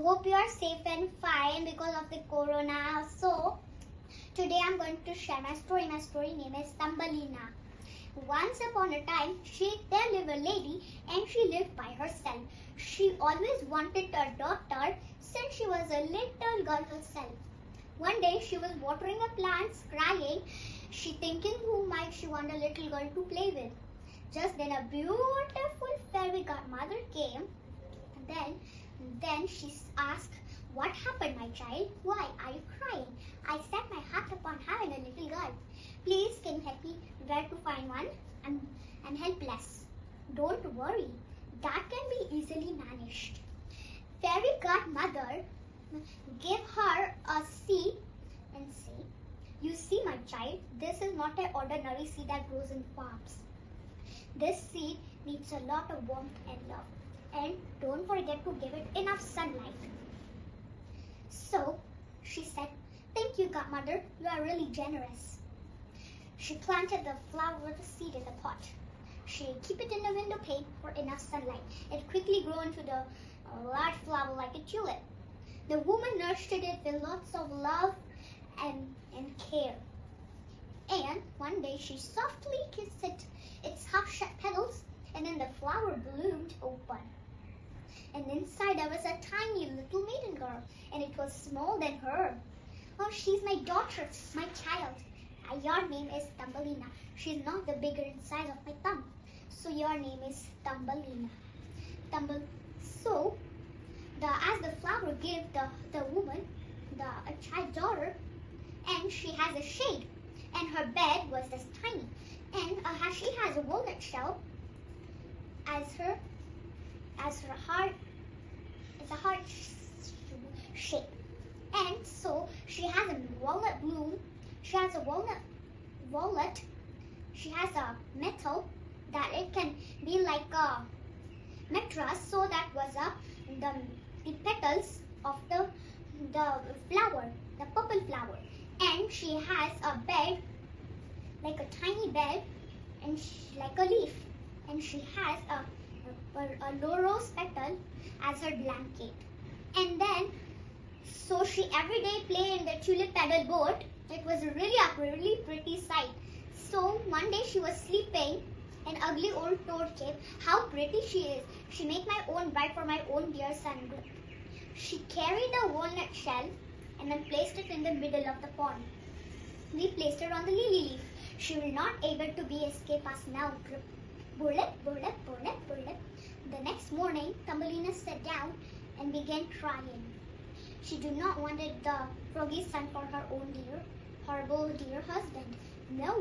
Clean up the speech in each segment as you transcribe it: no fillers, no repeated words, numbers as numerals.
hope you are safe and fine because of the corona. So today I'm going to share my story. My story name is Thumbelina. Once upon a time, there lived a lady and she lived by herself. She always wanted a daughter since she was a little girl herself. One day she was watering the plants, crying. She thinking who might she want a little girl to play with. Just then a beautiful fairy godmother came. Then she asked, "What happened, my child? Why are you crying? I set my heart upon having a little girl. Please, can you help me where to find one and help less? Don't worry, that can be easily managed." Fairy godmother gave her a seed and said, "You see, my child, this is not an ordinary seed that grows in farms. This seed needs a lot of warmth and love. And don't forget to give it enough sunlight." So she said, "Thank you, godmother. You are really generous." She planted the flower with the seed in the pot. She kept it in the window pane for enough sunlight. It quickly grew into the large flower like a tulip. The woman nurtured it with lots of love and care. And one day she softly kissed its half-shut petals, and then the flower bloomed open. And inside there was a tiny little maiden girl, and it was smaller than her. "Oh, she's my daughter, my child. Your name is Thumbelina. She's not the bigger in size of my thumb. So your name is Thumbelina." So as the flower gave the woman a child daughter, and she has a shade, and her bed was this tiny, and she has a walnut shell as her heart. It's a heart shape, and so she has a walnut bloom. She has a walnut. She has a metal that it can be like a mattress. So that was the petals of the flower, the purple flower, and she has a bed like a tiny bed, and like a leaf, and she has a low rose petal as her blanket. And then so she every day play in the tulip paddle boat. It was a really pretty sight. So one day she was sleeping. An ugly old toad came. "How pretty she is. She make my own bride for my own dear son." She carried the walnut shell and then placed it in the middle of the pond. We placed her on the lily leaf. "She will not able to be escape us now." Burlap, burlap, burlap, burlap. The next morning, Thumbelina sat down and began crying. She did not wanted the froggy son for her own horrible dear husband. No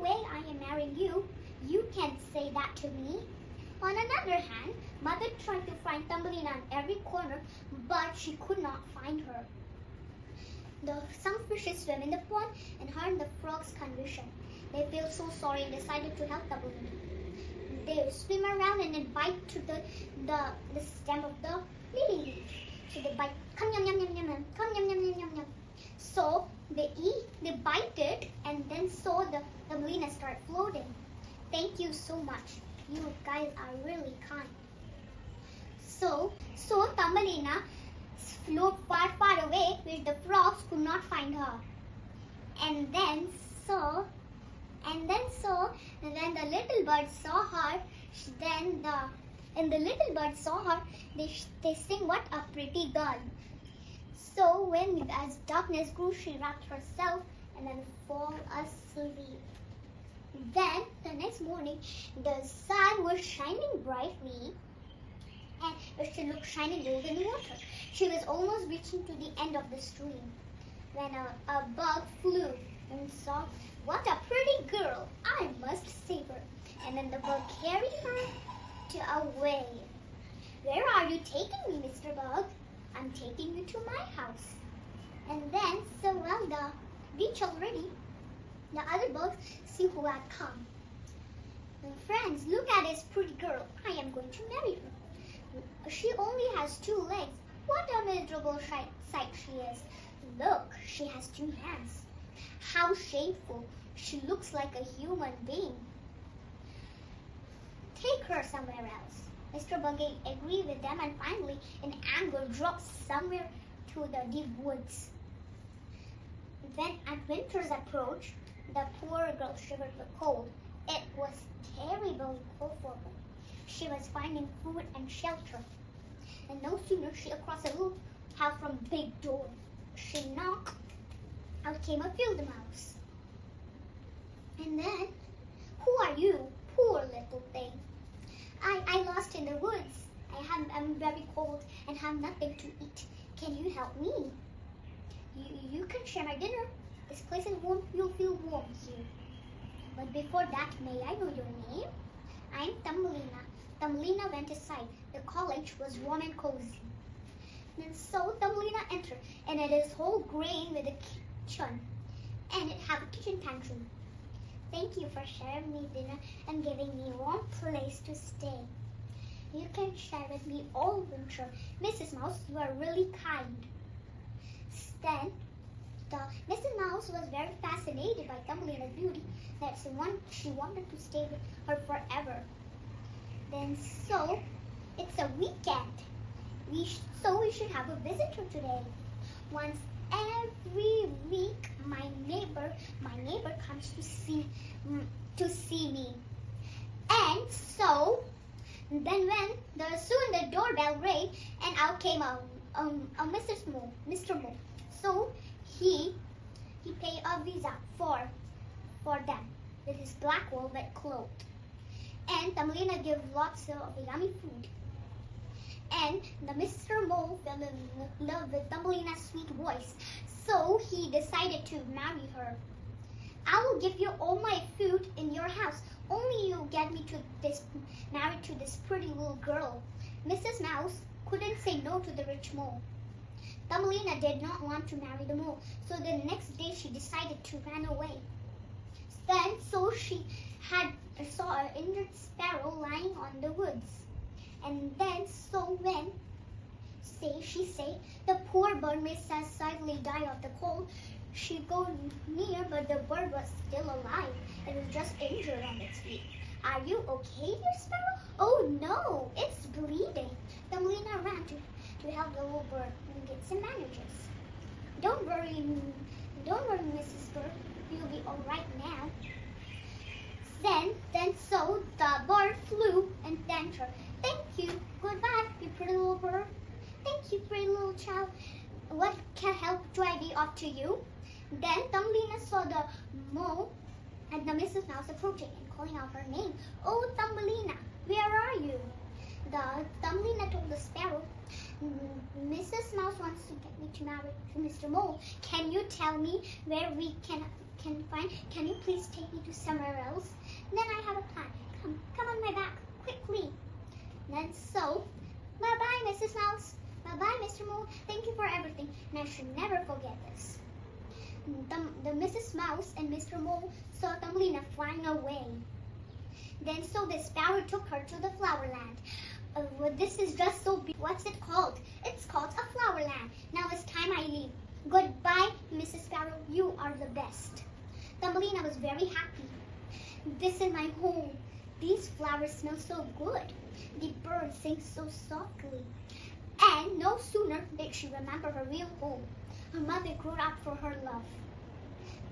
way I am marrying you. You can't say that to me." On another hand, Mother tried to find Thumbelina in every corner, but she could not find her. Some fishes swam in the pond and heard the frog's condition. They felt so sorry and decided to help Thumbelina. They swim around and then bite to the stem of the lily leaf. So they bite, come yum yum yum yum yum, come yum yum yum yum yum. So they bite it, and then so the Thumbelina start floating. "Thank you so much. You guys are really kind." So Thumbelina float far away where the frogs could not find her. And then when the little birds saw her, they sing, "What a pretty girl." So as darkness grew, she wrapped herself and then fall asleep. Then the next morning, the sun was shining brightly, and she looked shiny gold in the water. She was almost reaching to the end of the stream when a bug flew and saw, "What a pretty girl! I must save her." And then the bug carried her away. "Where are you taking me, Mr. Bug?" "I'm taking you to my house." And then reach already. The other bugs see who had come. "Friends, look at this pretty girl. I am going to marry her. She only has 2 legs. What a miserable sight she is. Look, she has 2 hands. How shameful. She looks like a human being. Take her somewhere else." Mr. Buggy agreed with them and finally, in anger, dropped somewhere to the deep woods. When at winter's approach, the poor girl shivered with cold. It was terribly cold for her. She was finding food and shelter. And no sooner she crossed a little house from a big door. She knocked. Out came a field mouse. And then, who are you, poor little thing? I lost in the woods. I'm very cold and have nothing to eat. Can you help me? You can share my dinner. This place is warm. You'll feel warm here. But before that, may I know your name? I'm Thumbelina. Thumbelina went aside. The cottage was warm and cozy. And so Thumbelina entered, and it is whole grain with a kitchen, and it had a kitchen pantry. Thank you for sharing me dinner and giving me a warm place to stay. You can share with me all winter. Mrs. Mouse, you are really kind. Then Mrs. Mouse was very fascinated by Thumbelina's beauty that she wanted to stay with her forever. Then so it's a weekend. We should have a visitor today. Once every week, my neighbor comes to see me. And so then soon the doorbell rang, and out came a Mr. Mole. So he paid a visa for them with his black velvet cloth. And Thumbelina gave lots of yummy food. And the Mr. Mole fell in love with Thumbelina's sweet voice, so he decided to marry her. I will give you all my food in your house, only you get me married to this pretty little girl. Mrs. Mouse couldn't say no to the rich mole. Thumbelina did not want to marry the mole, so the next day she decided to run away. Then so she saw an injured sparrow lying on the woods. And then so when she said the poor bird may sadly die of the cold, she go near, but the bird was still alive. It was just injured on its feet. Are you okay, dear sparrow? Oh no, it's bleeding. Thumbelina ran to help the little bird and get some bandages. Don't worry, Mrs. Bird. You'll be all right now. Then so the bird flew and thanked her. Thank you. Goodbye, you pretty little bird. Thank you, pretty little child. What help do I be of to you? Then Thumbelina saw the mole and the Mrs. Mouse approaching and calling out her name. Oh, Thumbelina, where are you? The Thumbelina told the sparrow, Mrs. Mouse wants to get me to marry to Mr. Mole. Can you tell me where we can find? Can you please take me to somewhere else? Then I have a plan. Come on my back, quickly. Then so, bye-bye, Mrs. Mouse. Bye-bye, Mr. Mole. Thank you for everything, and I should never forget this. The Mrs. Mouse and Mr. Mole saw Thumbelina flying away. Then so the sparrow took her to the flower land. This is just so beautiful. What's it called? It's called a flower land. Now it's time I leave. Goodbye, Mrs. Sparrow. You are the best. Thumbelina was very happy. This is my home. These flowers smell so good. The birds sing so softly. And no sooner did she remember her real home. Her mother cried out for her love.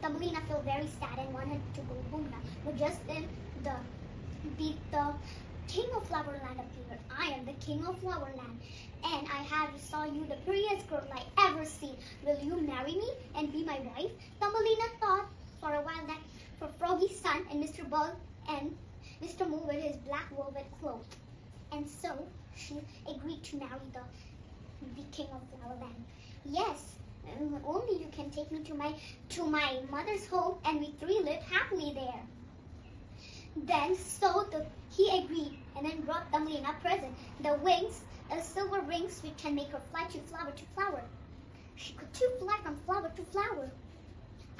Thumbelina felt very sad and wanted to go home now. But just then the King of Flowerland appeared. I am the King of Flowerland, and I saw you the prettiest girl I ever seen. Will you marry me and be my wife? Thumbelina thought for a while that for Froggy's son and Mr. Bug and Mr. Mole with his black velvet cloak. And so she agreed to marry the King of Flowerland. Yes, only you can take me to my mother's home, and we three lived happily there. Then so he agreed and then brought Thumbelina a present. The wings, silver rings which can make her fly to flower. She could too fly from flower to flower.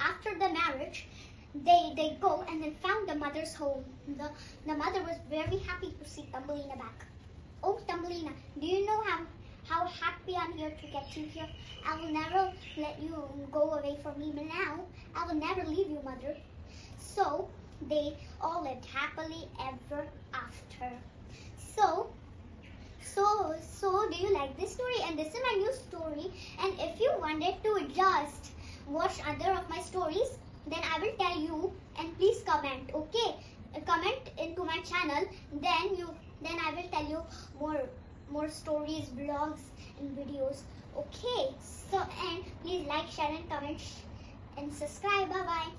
After the marriage, they go and then found the mother's home. The mother was very happy to see Thumbelina back. Oh, Thumbelina, do you know how happy I'm here to get you here? I will never let you go away from me now. I will never leave you, mother. So they all lived happily ever after. So So do you like this story? And this is my new story. And if you wanted to just watch other of my stories, then I will tell you. And please comment, okay? Comment into my channel. Then I will tell you more stories, vlogs, and videos. Okay. So and please like, share, and comment and subscribe. Bye bye.